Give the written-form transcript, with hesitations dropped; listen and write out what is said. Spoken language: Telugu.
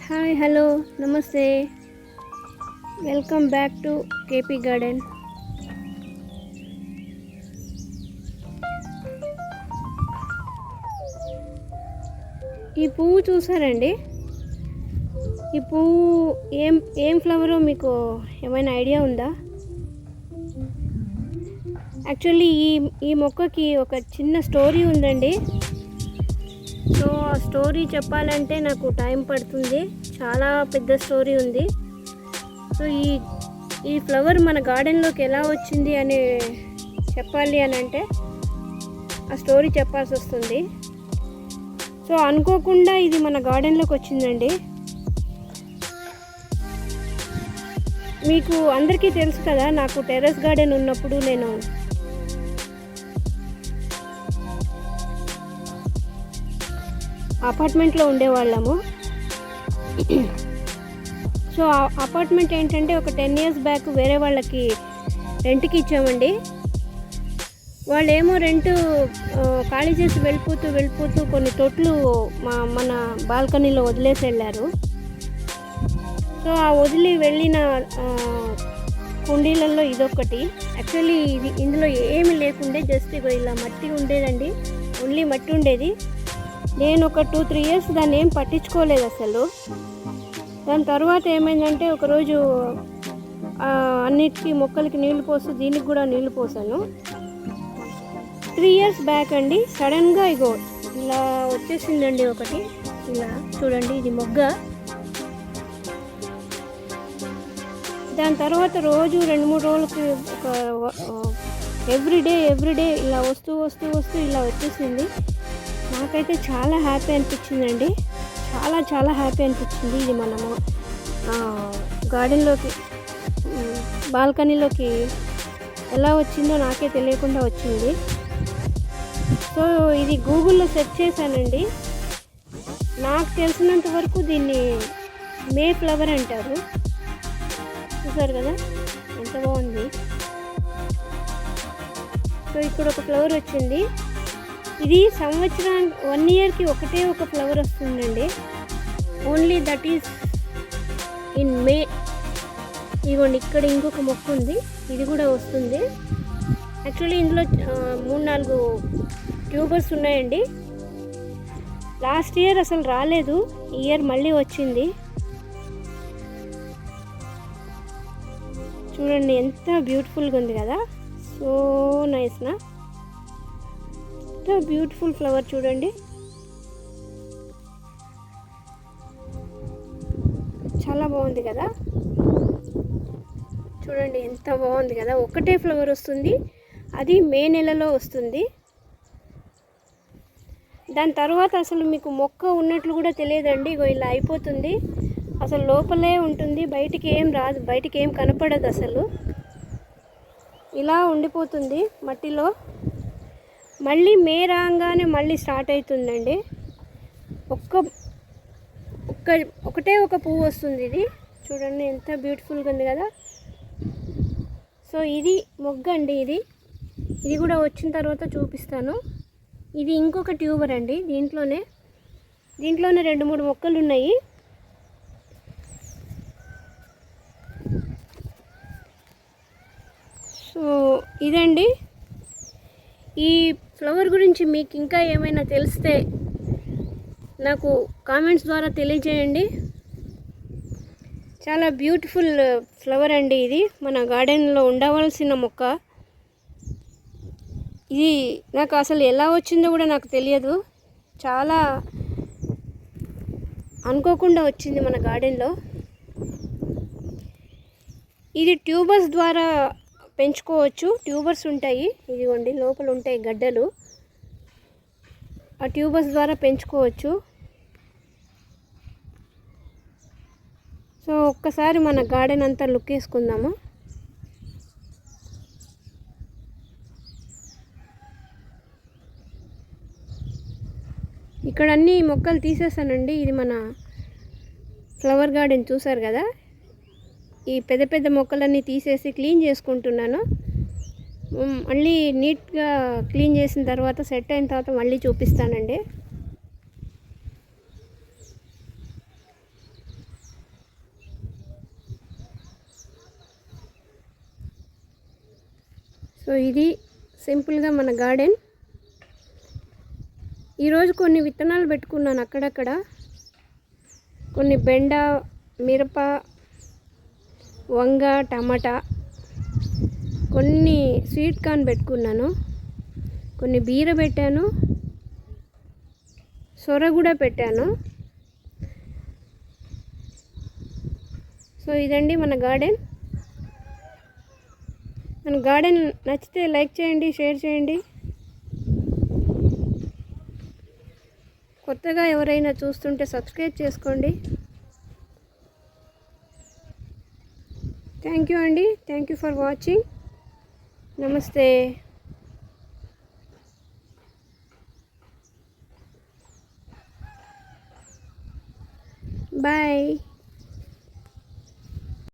హాయ్ హలో నమస్తే welcome back to KP garden. ఈ పువ్వు చూసారండి? ఈ పువ్వు ఏం ఫ్లవరో మీకు ఏమైనా ఐడియా ఉందా? యాక్చువల్లీ ఈ మొక్కకి ఒక చిన్న స్టోరీ ఉందండి. సో ఆ స్టోరీ చెప్పాలంటే నాకు టైం పడుతుంది, చాలా పెద్ద స్టోరీ ఉంది. సో ఈ ఫ్లవర్ మన గార్డెన్లోకి ఎలా వచ్చింది అని చెప్పాలి అని అంటే ఆ స్టోరీ చెప్పాల్సి వస్తుంది. సో అనుకోకుండా ఇది మన గార్డెన్లోకి వచ్చిందండి. మీకు అందరికీ తెలుసు కదా, నాకు టెర్రస్ గార్డెన్ ఉన్నప్పుడు నేను అపార్ట్మెంట్లో ఉండేవాళ్ళము. సో ఆ అపార్ట్మెంట్ ఏంటంటే ఒక 10 years బ్యాక్ వేరే వాళ్ళకి రెంట్కి ఇచ్చామండి. వాళ్ళు ఏమో రెంట్ ఖాళీ చేసి వెళ్ళిపోతూ కొన్ని తొట్లు మన బాల్కనీలో వదిలేసి వెళ్ళారు. సో ఆ వదిలి వెళ్ళిన కుండీలలో ఇదొకటి. యాక్చువల్లీ ఇందులో ఏమి లేకుండే, జస్ట్ ఇలా మట్టి ఉండేదండి, ఓన్లీ మట్టి ఉండేది. నేను ఒక 2-3 years దాన్ని ఏం పట్టించుకోలేదు అసలు. దాని తర్వాత ఏమైందంటే ఒకరోజు అన్నిటికీ మొక్కలకి నీళ్లు పోసి దీనికి కూడా నీళ్లు పోసాను. 3 years బ్యాక్ అండి సడన్గా ఇగో ఇలా వచ్చేసిందండి ఒకటి. ఇలా చూడండి, ఇది మొగ్గ. దాని తర్వాత రోజు 2-3 రోజులకి ఒక ఎవ్రీడే ఇలా వస్తూ ఇలా వచ్చేసింది. నాకైతే చాలా హ్యాపీ అనిపించిందండి, చాలా హ్యాపీ అనిపించింది. ఇది మనము గార్డెన్లోకి బాల్కనీలోకి ఎలా వచ్చిందో నాకే తెలియకుండా వచ్చింది. సో ఇది గూగుల్లో సెర్చ్ చేశానండి. నాకు తెలిసినంత వరకు దీన్ని మే ఫ్లవర్ అంటారు. చూసారు కదా ఎంత బాగుంది. సో ఇక్కడ ఒక ఫ్లవర్ వచ్చింది. ఇది సంవత్సరానికి 1 yearకి ఒకటే ఒక ఫ్లవర్ వస్తుందండి, ఓన్లీ దట్ ఈస్ ఇన్ మే. ఇదిగోండి ఇక్కడ ఇంకొక మొక్క ఉంది, ఇది కూడా వస్తుంది. యాక్చువల్లీ ఇందులో 3-4 ట్యూబర్స్ ఉన్నాయండి. లాస్ట్ ఇయర్ అసలు రాలేదు, ఈ ఇయర్ మళ్ళీ వచ్చింది. చూడండి ఎంత బ్యూటిఫుల్గా ఉంది కదా, సో నైస్నా, ఎంత బ్యూటిఫుల్ ఫ్లవర్ చూడండి. చాలా బాగుంది కదా, చూడండి ఎంత బాగుంది కదా. ఒకటే ఫ్లవర్ వస్తుంది, అది మే నెలలో వస్తుంది. దాని తర్వాత అసలు మీకు మొక్క ఉన్నట్లు కూడా తెలియదండి. ఇగో ఇలా అయిపోతుంది, అసలు లోపలే ఉంటుంది, బయటికి ఏం రాదు, బయటికి ఏం కనపడదు అసలు. ఇలా ఉండిపోతుంది మట్టిలో. మళ్ళీ మే రాగానే మళ్ళీ స్టార్ట్ అవుతుందండి. ఒకటే ఒక పువ్వు వస్తుంది. ఇది చూడండి ఎంత బ్యూటిఫుల్గా ఉంది కదా. సో ఇది మొగ్గ అండి. ఇది కూడా వచ్చిన తర్వాత చూపిస్తాను. ఇది ఇంకొక ట్యూబర్ అండి. దీంట్లోనే 2-3 మొక్కలు ఉన్నాయి. సో ఇదండి. ఈ ఫ్లవర్ గురించి మీకు ఇంకా ఏమైనా తెలిస్తే నాకు కామెంట్స్ ద్వారా తెలియజేయండి. చాలా బ్యూటిఫుల్ ఫ్లవర్ అండి. ఇది మన గార్డెన్లో ఉండవలసిన మొక్క. ఇది నాకు అసలు ఎలా వచ్చిందో కూడా నాకు తెలియదు, చాలా అనుకోకుండా వచ్చింది మన గార్డెన్లో. ఇది ట్యూబర్స్ ద్వారా పెంచుకోవచ్చు. ట్యూబర్స్ ఉంటాయి, ఇదిగోండి లోపల ఉంటాయి గడ్డలు, ఆ ట్యూబర్స్ ద్వారా పెంచుకోవచ్చు. సో ఒక్కసారి మన గార్డెన్ అంతా లుక్ వేసుకుందాము. ఇక్కడ అన్ని మొక్కలు తీసేసానండి. ఇది మన ఫ్లవర్ గార్డెన్ చూసారు కదా. ఈ పెద్ద మొక్కలన్నీ తీసేసి క్లీన్ చేసుకుంటున్నాను. మళ్ళీ నీట్గా క్లీన్ చేసిన తర్వాత సెట్ అయిన తర్వాత మళ్ళీ చూపిస్తానండి. సో ఇది సింపుల్గా మన గార్డెన్. ఈరోజు కొన్ని విత్తనాలు పెట్టుకున్నాను అక్కడక్కడ. కొన్ని బెండ, మిరప, వంగ, టమాటా, కొన్ని స్వీట్ కార్న్ పెట్టుకున్నాను, కొన్ని బీర పెట్టాను, సొర కూడా పెట్టాను. సో ఇదండి మన గార్డెన్. మన గార్డెన్ నచ్చితే లైక్ చేయండి, షేర్ చేయండి. కొత్తగా ఎవరైనా చూస్తుంటే సబ్స్క్రైబ్ చేసుకోండి. థ్యాంక్ యూ అండి. Thank you for watching. నమస్తే. బాయ్.